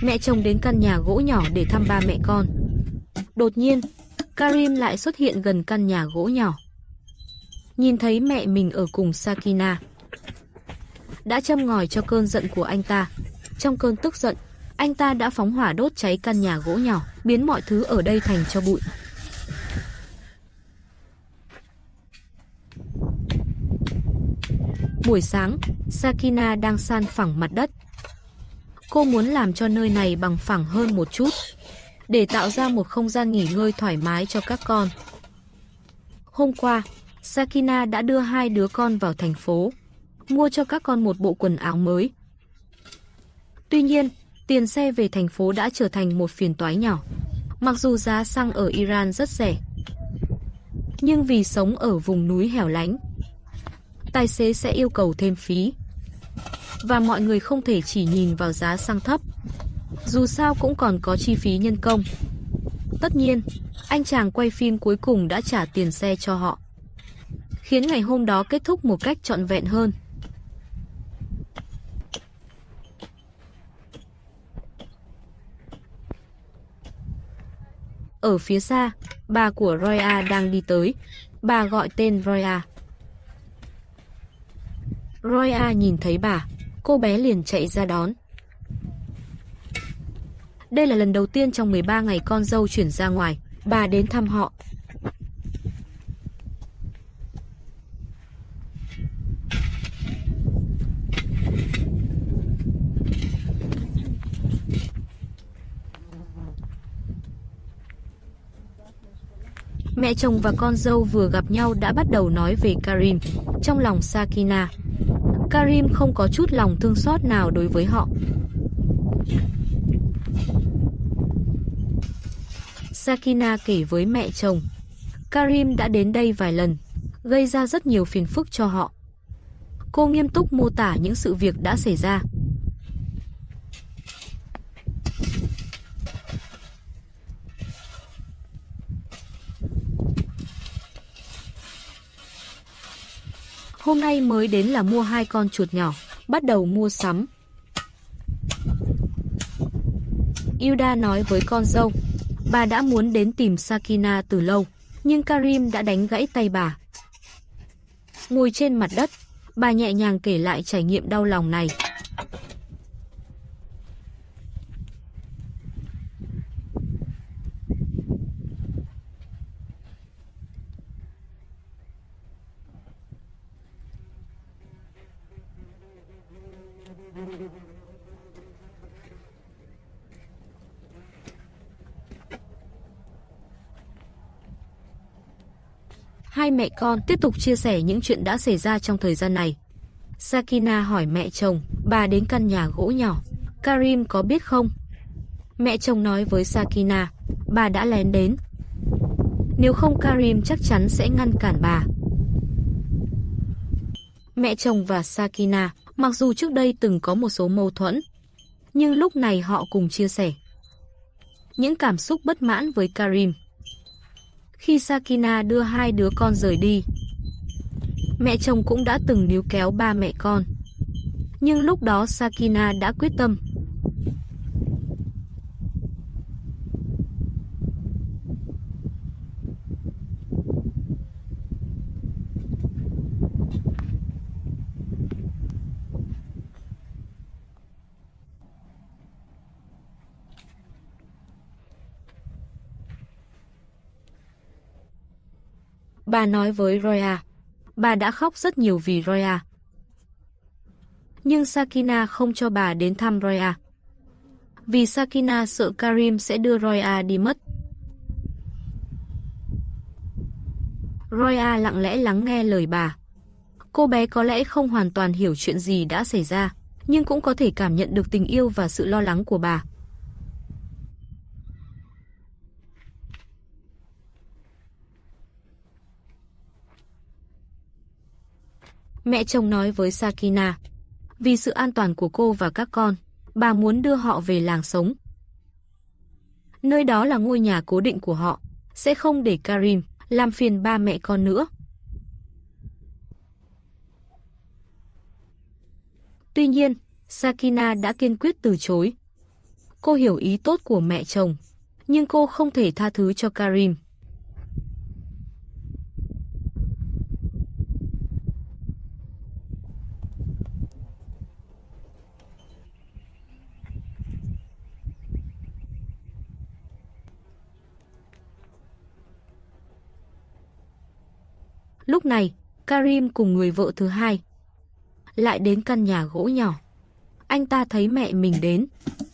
Mẹ chồng đến căn nhà gỗ nhỏ để thăm ba mẹ con. Đột nhiên, Karim lại xuất hiện gần căn nhà gỗ nhỏ. Nhìn thấy mẹ mình ở cùng Sakina, đã châm ngòi cho cơn giận của anh ta. Trong cơn tức giận, anh ta đã phóng hỏa đốt cháy căn nhà gỗ nhỏ, biến mọi thứ ở đây thành tro bụi. Buổi sáng, Sakina đang san phẳng mặt đất. Cô muốn làm cho nơi này bằng phẳng hơn một chút, để tạo ra một không gian nghỉ ngơi thoải mái cho các con. Hôm qua, Sakina đã đưa hai đứa con vào thành phố, mua cho các con một bộ quần áo mới. Tuy nhiên, tiền xe về thành phố đã trở thành một phiền toái nhỏ. Mặc dù giá xăng ở Iran rất rẻ, nhưng vì sống ở vùng núi hẻo lánh, tài xế sẽ yêu cầu thêm phí. Và mọi người không thể chỉ nhìn vào giá xăng thấp, dù sao cũng còn có chi phí nhân công. Tất nhiên, anh chàng quay phim cuối cùng đã trả tiền xe cho họ, khiến ngày hôm đó kết thúc một cách trọn vẹn hơn. Ở phía xa, bà của Roya đang đi tới. Bà gọi tên Roya. Roya nhìn thấy bà, cô bé liền chạy ra đón. Đây là lần đầu tiên trong 13 ngày con dâu chuyển ra ngoài, bà đến thăm họ. Mẹ chồng và con dâu vừa gặp nhau đã bắt đầu nói về Karim. Trong lòng Sakina, Karim không có chút lòng thương xót nào đối với họ. Sakina kể với mẹ chồng, Karim đã đến đây vài lần, gây ra rất nhiều phiền phức cho họ. Cô nghiêm túc mô tả những sự việc đã xảy ra. Hôm nay mới đến là mua 2 con chuột nhỏ, bắt đầu mua sắm. Hilda nói với con dâu, bà đã muốn đến tìm Sakina từ lâu, nhưng Karim đã đánh gãy tay bà. Ngồi trên mặt đất, bà nhẹ nhàng kể lại trải nghiệm đau lòng này. Hai mẹ con tiếp tục chia sẻ những chuyện đã xảy ra trong thời gian này. Sakina hỏi mẹ chồng, bà đến căn nhà gỗ nhỏ, Karim có biết không? Mẹ chồng nói với Sakina, bà đã lén đến. Nếu không Karim chắc chắn sẽ ngăn cản bà. Mẹ chồng và Sakina, mặc dù trước đây từng có một số mâu thuẫn, nhưng lúc này họ cùng chia sẻ những cảm xúc bất mãn với Karim. Khi Sakina đưa hai đứa con rời đi, mẹ chồng cũng đã từng níu kéo ba mẹ con. Nhưng lúc đó Sakina đã quyết tâm. Bà nói với Roya, bà đã khóc rất nhiều vì Roya. Nhưng Sakina không cho bà đến thăm Roya, vì Sakina sợ Karim sẽ đưa Roya đi mất. Roya lặng lẽ lắng nghe lời bà. Cô bé có lẽ không hoàn toàn hiểu chuyện gì đã xảy ra, nhưng cũng có thể cảm nhận được tình yêu và sự lo lắng của bà. Mẹ chồng nói với Sakina, vì sự an toàn của cô và các con, bà muốn đưa họ về làng sống. Nơi đó là ngôi nhà cố định của họ, sẽ không để Karim làm phiền ba mẹ con nữa. Tuy nhiên, Sakina đã kiên quyết từ chối. Cô hiểu ý tốt của mẹ chồng, nhưng cô không thể tha thứ cho Karim. Lúc này, Karim cùng người vợ thứ hai lại đến căn nhà gỗ nhỏ. Anh ta thấy mẹ mình đến,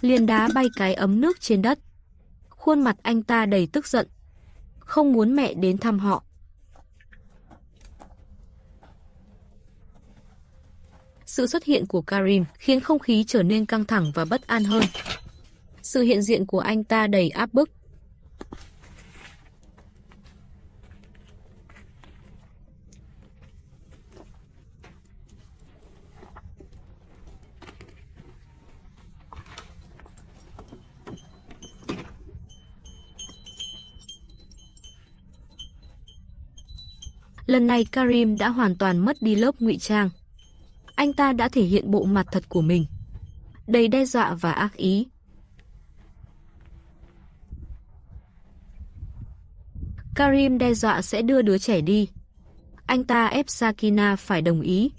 liền đá bay cái ấm nước trên đất. Khuôn mặt anh ta đầy tức giận, không muốn mẹ đến thăm họ. Sự xuất hiện của Karim khiến không khí trở nên căng thẳng và bất an hơn. Sự hiện diện của anh ta đầy áp bức. Lần này Karim đã hoàn toàn mất đi lớp ngụy trang. Anh ta đã thể hiện bộ mặt thật của mình, đầy đe dọa và ác ý. Karim đe dọa sẽ đưa đứa trẻ đi. Anh ta ép Sakina phải đồng ý.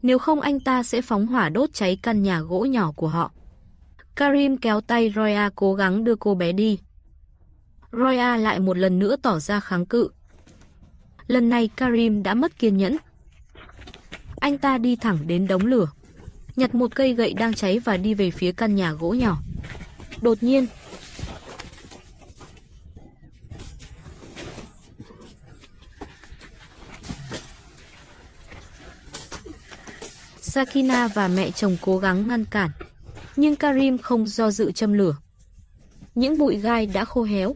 Nếu không anh ta sẽ phóng hỏa đốt cháy căn nhà gỗ nhỏ của họ. Karim kéo tay Roya cố gắng đưa cô bé đi. Roya lại một lần nữa tỏ ra kháng cự. Lần này Karim đã mất kiên nhẫn. Anh ta đi thẳng đến đống lửa, nhặt một cây gậy đang cháy và đi về phía căn nhà gỗ nhỏ. Đột nhiên, Sakina và mẹ chồng cố gắng ngăn cản, nhưng Karim không do dự châm lửa. Những bụi gai đã khô héo.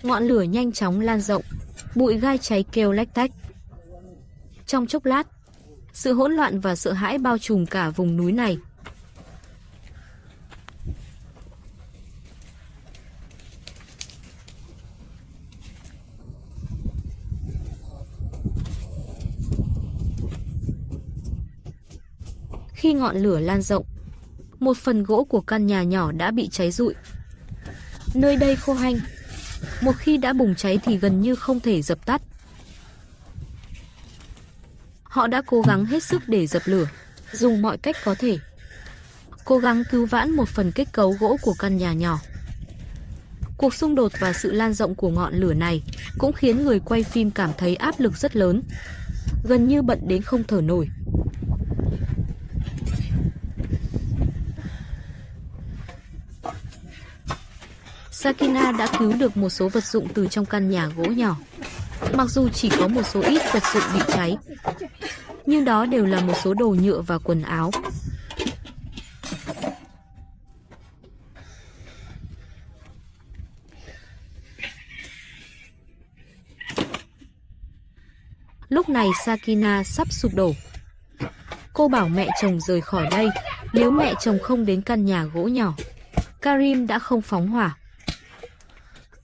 Ngọn lửa nhanh chóng lan rộng, bụi gai cháy kêu lách tách. Trong chốc lát, sự hỗn loạn và sợ hãi bao trùm cả vùng núi này. Khi ngọn lửa lan rộng, một phần gỗ của căn nhà nhỏ đã bị cháy rụi. Nơi đây khô hanh, một khi đã bùng cháy thì gần như không thể dập tắt. Họ đã cố gắng hết sức để dập lửa, dùng mọi cách có thể, cố gắng cứu vãn một phần kết cấu gỗ của căn nhà nhỏ. Cuộc xung đột và sự lan rộng của ngọn lửa này cũng khiến người quay phim cảm thấy áp lực rất lớn, gần như bận đến không thở nổi. Sakina đã cứu được một số vật dụng từ trong căn nhà gỗ nhỏ. Mặc dù chỉ có một số ít vật dụng bị cháy, nhưng đó đều là một số đồ nhựa và quần áo. Lúc này Sakina sắp sụp đổ. Cô bảo mẹ chồng rời khỏi đây, nếu mẹ chồng không đến căn nhà gỗ nhỏ. Karim đã không phóng hỏa.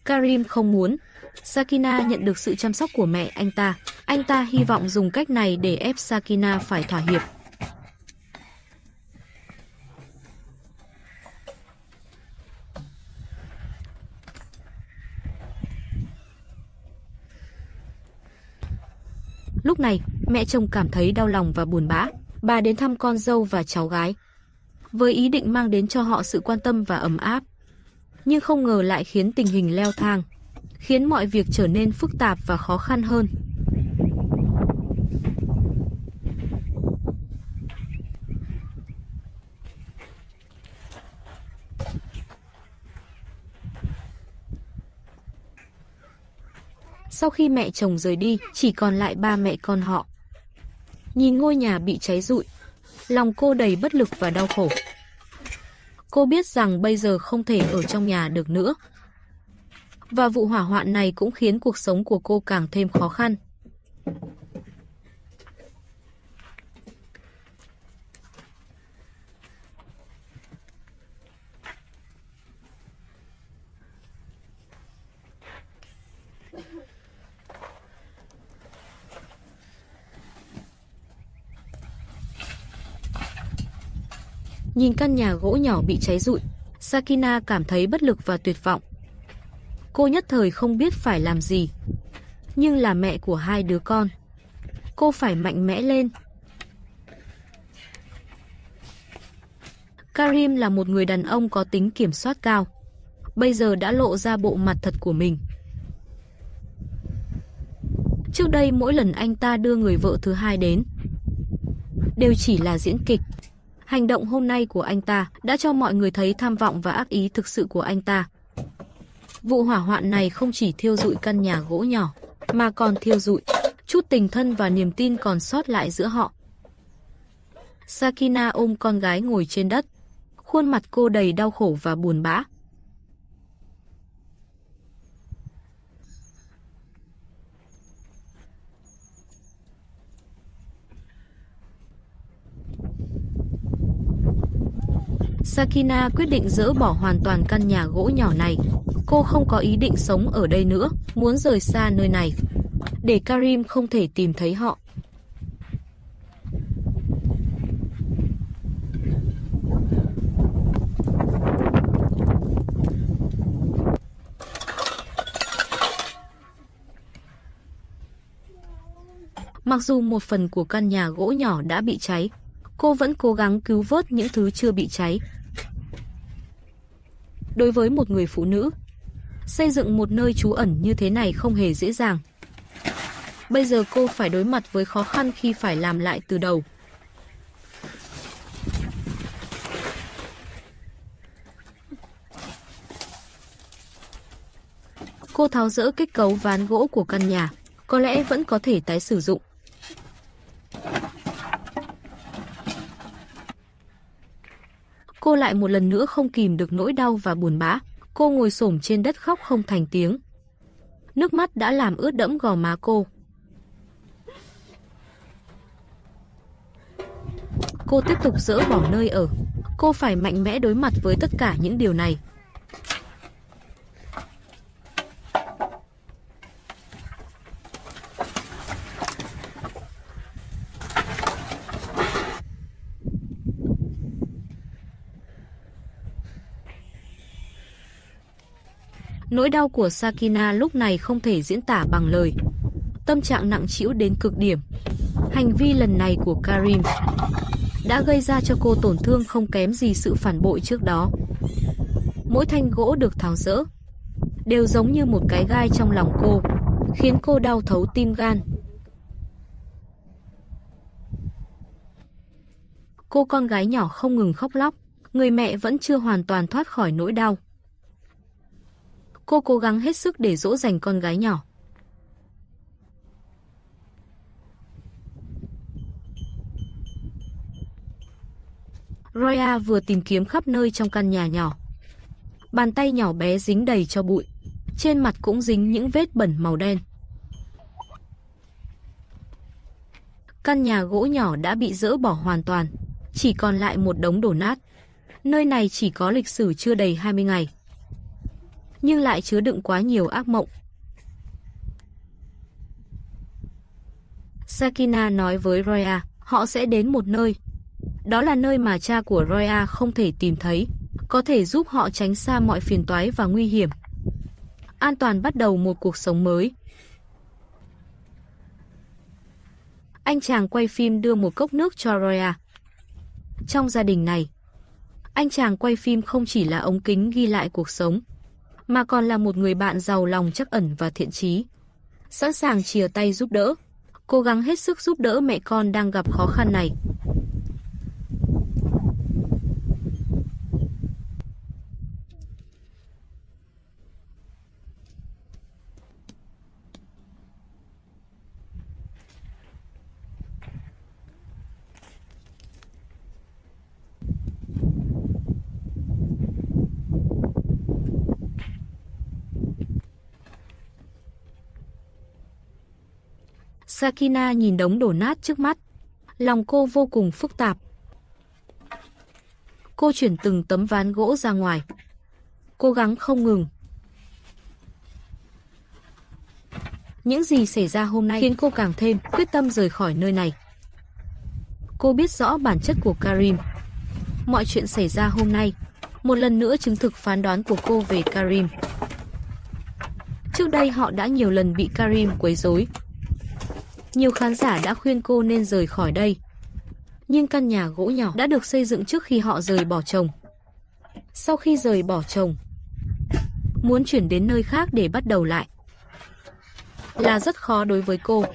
Karim không muốn Sakina nhận được sự chăm sóc của mẹ anh ta. Anh ta hy vọng dùng cách này để ép Sakina phải thỏa hiệp. Lúc này, mẹ chồng cảm thấy đau lòng và buồn bã. Bà đến thăm con dâu và cháu gái, với ý định mang đến cho họ sự quan tâm và ấm áp. Nhưng không ngờ lại khiến tình hình leo thang, khiến mọi việc trở nên phức tạp và khó khăn hơn. Sau khi mẹ chồng rời đi, chỉ còn lại ba mẹ con họ. Nhìn ngôi nhà bị cháy rụi, lòng cô đầy bất lực và đau khổ. Cô biết rằng bây giờ không thể ở trong nhà được nữa. Và vụ hỏa hoạn này cũng khiến cuộc sống của cô càng thêm khó khăn. Nhìn căn nhà gỗ nhỏ bị cháy rụi, Sakina cảm thấy bất lực và tuyệt vọng. Cô nhất thời không biết phải làm gì. Nhưng là mẹ của hai đứa con, cô phải mạnh mẽ lên. Karim là một người đàn ông có tính kiểm soát cao. Bây giờ đã lộ ra bộ mặt thật của mình. Trước đây mỗi lần anh ta đưa người vợ thứ hai đến đều chỉ là diễn kịch. Hành động hôm nay của anh ta đã cho mọi người thấy tham vọng và ác ý thực sự của anh ta. Vụ hỏa hoạn này không chỉ thiêu rụi căn nhà gỗ nhỏ, mà còn thiêu rụi chút tình thân và niềm tin còn sót lại giữa họ. Sakina ôm con gái ngồi trên đất, khuôn mặt cô đầy đau khổ và buồn bã. Sakina quyết định dỡ bỏ hoàn toàn căn nhà gỗ nhỏ này. Cô không có ý định sống ở đây nữa, muốn rời xa nơi này, để Karim không thể tìm thấy họ. Mặc dù một phần của căn nhà gỗ nhỏ đã bị cháy, cô vẫn cố gắng cứu vớt những thứ chưa bị cháy. Đối với một người phụ nữ, xây dựng một nơi trú ẩn như thế này không hề dễ dàng. Bây giờ cô phải đối mặt với khó khăn khi phải làm lại từ đầu. Cô tháo dỡ kết cấu ván gỗ của căn nhà, có lẽ vẫn có thể tái sử dụng. Cô lại một lần nữa không kìm được nỗi đau và buồn bã. Cô ngồi xổm trên đất khóc không thành tiếng. Nước mắt đã làm ướt đẫm gò má cô. Cô tiếp tục dỡ bỏ nơi ở. Cô phải mạnh mẽ đối mặt với tất cả những điều này. Nỗi đau của Sakina lúc này không thể diễn tả bằng lời. Tâm trạng nặng trĩu đến cực điểm. Hành vi lần này của Karim đã gây ra cho cô tổn thương không kém gì sự phản bội trước đó. Mỗi thanh gỗ được tháo dỡ đều giống như một cái gai trong lòng cô, khiến cô đau thấu tim gan. Cô con gái nhỏ không ngừng khóc lóc, người mẹ vẫn chưa hoàn toàn thoát khỏi nỗi đau. Cô cố gắng hết sức để dỗ dành con gái nhỏ. Roya vừa tìm kiếm khắp nơi trong căn nhà nhỏ. Bàn tay nhỏ bé dính đầy cho bụi, trên mặt cũng dính những vết bẩn màu đen. Căn nhà gỗ nhỏ đã bị dỡ bỏ hoàn toàn, chỉ còn lại một đống đổ nát. Nơi này chỉ có lịch sử chưa đầy 20 ngày. Nhưng lại chứa đựng quá nhiều ác mộng. Sakina nói với Roya, họ sẽ đến một nơi. Đó là nơi mà cha của Roya không thể tìm thấy, có thể giúp họ tránh xa mọi phiền toái và nguy hiểm. An toàn bắt đầu một cuộc sống mới. Anh chàng quay phim đưa một cốc nước cho Roya. Trong gia đình này, anh chàng quay phim không chỉ là ống kính ghi lại cuộc sống, mà còn là một người bạn giàu lòng trắc ẩn và thiện chí, sẵn sàng chìa tay giúp đỡ, cố gắng hết sức giúp đỡ mẹ con đang gặp khó khăn này. Sakina nhìn đống đổ nát trước mắt, lòng cô vô cùng phức tạp. Cô chuyển từng tấm ván gỗ ra ngoài, cố gắng không ngừng. Những gì xảy ra hôm nay khiến cô càng thêm quyết tâm rời khỏi nơi này. Cô biết rõ bản chất của Karim. Mọi chuyện xảy ra hôm nay, một lần nữa chứng thực phán đoán của cô về Karim. Trước đây họ đã nhiều lần bị Karim quấy rối. Nhiều khán giả đã khuyên cô nên rời khỏi đây. Nhưng căn nhà gỗ nhỏ đã được xây dựng trước khi họ rời bỏ chồng. Sau khi rời bỏ chồng, muốn chuyển đến nơi khác để bắt đầu lại là rất khó đối với cô.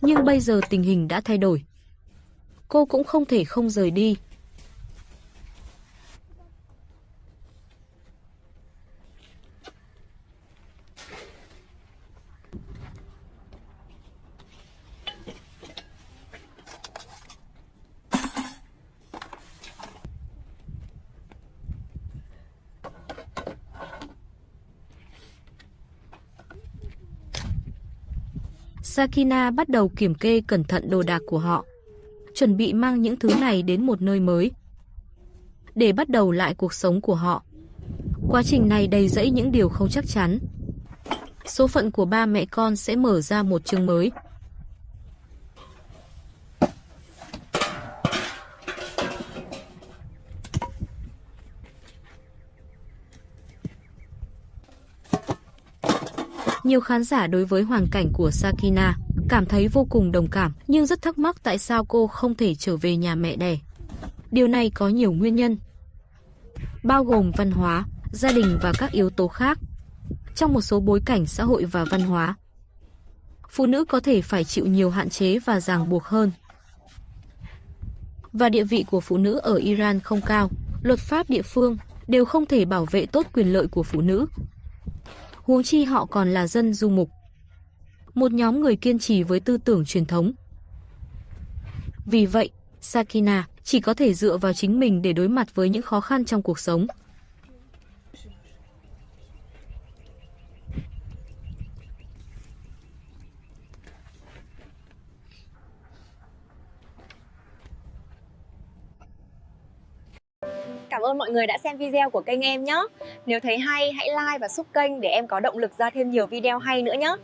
Nhưng bây giờ tình hình đã thay đổi. Cô cũng không thể không rời đi. Sakina bắt đầu kiểm kê cẩn thận đồ đạc của họ, chuẩn bị mang những thứ này đến một nơi mới để bắt đầu lại cuộc sống của họ. Quá trình này đầy rẫy những điều không chắc chắn. Số phận của ba mẹ con sẽ mở ra một chương mới. Nhiều khán giả đối với hoàn cảnh của Sakina cảm thấy vô cùng đồng cảm, nhưng rất thắc mắc tại sao cô không thể trở về nhà mẹ đẻ. Điều này có nhiều nguyên nhân, bao gồm văn hóa, gia đình và các yếu tố khác. Trong một số bối cảnh xã hội và văn hóa, phụ nữ có thể phải chịu nhiều hạn chế và ràng buộc hơn. Và địa vị của phụ nữ ở Iran không cao, luật pháp địa phương đều không thể bảo vệ tốt quyền lợi của phụ nữ. Huống chi họ còn là dân du mục, một nhóm người kiên trì với tư tưởng truyền thống. Vì vậy, Sakina chỉ có thể dựa vào chính mình để đối mặt với những khó khăn trong cuộc sống. Cảm ơn mọi người đã xem video của kênh em nhé. Nếu thấy hay, hãy like và sub kênh để em có động lực ra thêm nhiều video hay nữa nhé.